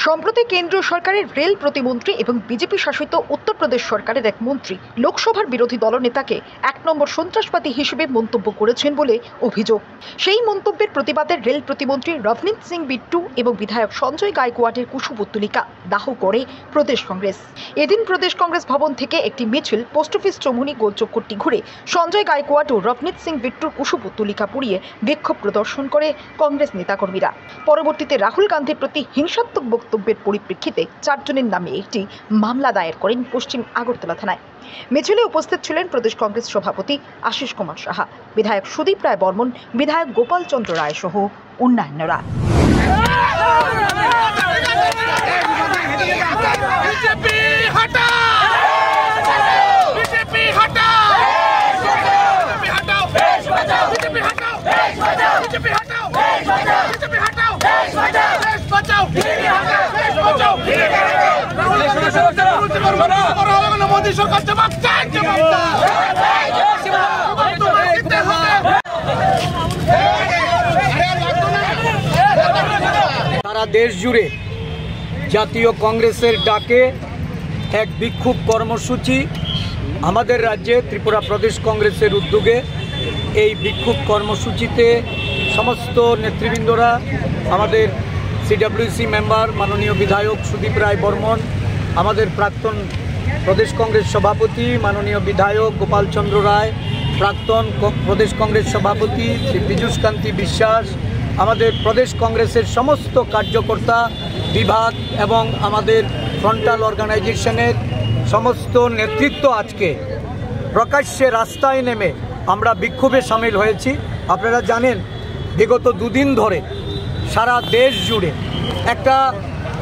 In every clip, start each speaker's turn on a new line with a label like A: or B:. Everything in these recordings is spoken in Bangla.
A: সম্প্রতি কেন্দ্রীয় সরকারের রেল প্রতিমন্ত্রী এবং বিজেপি শাসিত উত্তরপ্রদেশ সরকারের এক মন্ত্রী লোকসভার বিরোধী দলনেতাকে এক নম্বর সন্ত্রাসবাদী হিসেবে মন্তব্য করেছেন বলে অভিযোগ। সেই মন্তব্যের প্রতিবাদে রেল প্রতিমন্ত্রী রবনীত সিং বিট্টু এবং বিধায়ক সঞ্জয় গায়কোয়াড়ের কুশপুত্তলিকা দাহ করে প্রদেশ কংগ্রেস। এদিন প্রদেশ কংগ্রেস ভবন থেকে একটি মিছিল পোস্ট অফিস চৌমুহনী গোলচক্করটি ঘুরে সঞ্জয় গায়কোয়াড় ও রবনীত সিং বিট্টুর কুশপুত্তলিকা পুড়িয়ে বিক্ষোভ প্রদর্শন করে কংগ্রেস নেতাকর্মীরা। পরবর্তীতে রাহুল গান্ধীর প্রতি হিংসাত্মক বক্তব্যের পরিপ্রেক্ষিতে 4 জনের নামে একটি মামলা দায়ের করেন পশ্চিম আগরতলা থানায়। মিছিলে উপস্থিত ছিলেন প্রদেশ কংগ্রেস সভাপতি আশিস কুমার সাহা, বিধায়ক সুদীপ রায় বর্মন, বিধায়ক গোপাল চন্দ্র রায় সহ অন্যান্যরা।
B: সারা দেশ জুড়ে জাতীয় কংগ্রেসের ডাকে এক বিক্ষোভ কর্মসূচি, আমাদের রাজ্যে ত্রিপুরা প্রদেশ কংগ্রেসের উদ্যোগে এই বিক্ষোভ কর্মসূচিতে সমস্ত নেতৃবৃন্দরা, আমাদের সিডব্লিউসি মেম্বার মাননীয় বিধায়ক সুদীপ রায় বর্মন, আমাদের প্রাক্তন প্রদেশ কংগ্রেস সভাপতি মাননীয় বিধায়ক গোপাল চন্দ্র রায়, প্রাক্তন প্রদেশ কংগ্রেস সভাপতি শ্রী পীযূষ কান্তি বিশ্বাস, আমাদের প্রদেশ কংগ্রেসের সমস্ত কার্যকর্তা বিভাগ এবং আমাদের ফ্রন্টাল অর্গানাইজেশনের সমস্ত নেতৃত্ব আজকে প্রকাশ্যে রাস্তায় নেমে আমরা বিক্ষোভে সামিল হয়েছি। আপনারা জানেন, বিগত 2 দিন ধরে সারা দেশ জুড়ে একটা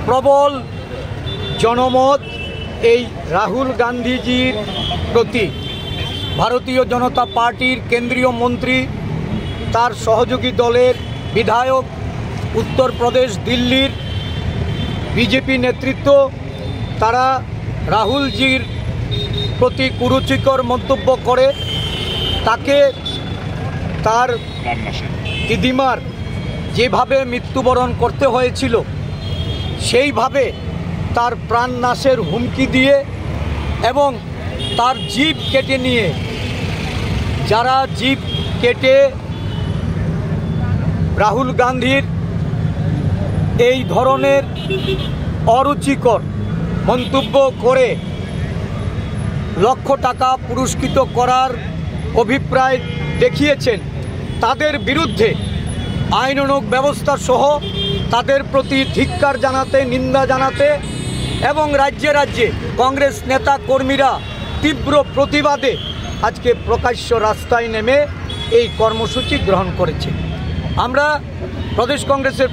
B: প্রবল জনমত এই রাহুল গান্ধীজির প্রতি ভারতীয় জনতা পার্টির কেন্দ্রীয় মন্ত্রী, তার সহযোগী দলের বিধায়ক, উত্তরপ্রদেশ দিল্লির বিজেপি নেতৃত্ব, তারা রাহুলজির প্রতি কুরুচিকর মন্তব্য করে তাকে তার দিদিমার যেভাবে মৃত্যুবরণ করতে হয়েছিল সেইভাবে তার প্রাণনাশের হুমকি দিয়ে এবং তার জিভ কেটে নিয়ে, যারা জিভ কেটে রাহুল গান্ধীর এই ধরনের অরুচিকর মন্তব্য করে লক্ষ টাকা পুরস্কৃত করার অভিপ্রায় দেখিয়েছেন, তাদের বিরুদ্ধে আইনানুগ ব্যবস্থা সহ তাদের প্রতি ধিক্কার জানাতে, নিন্দা জানাতে এবং রাজ্যে রাজ্যে কংগ্রেস নেতা কর্মীরা তীব্র প্রতিবাদে আজকে প্রকাশ্য রাস্তায় নেমে এই কর্মসূচি গ্রহণ করেছে। আমরা প্রদেশ কংগ্রেসের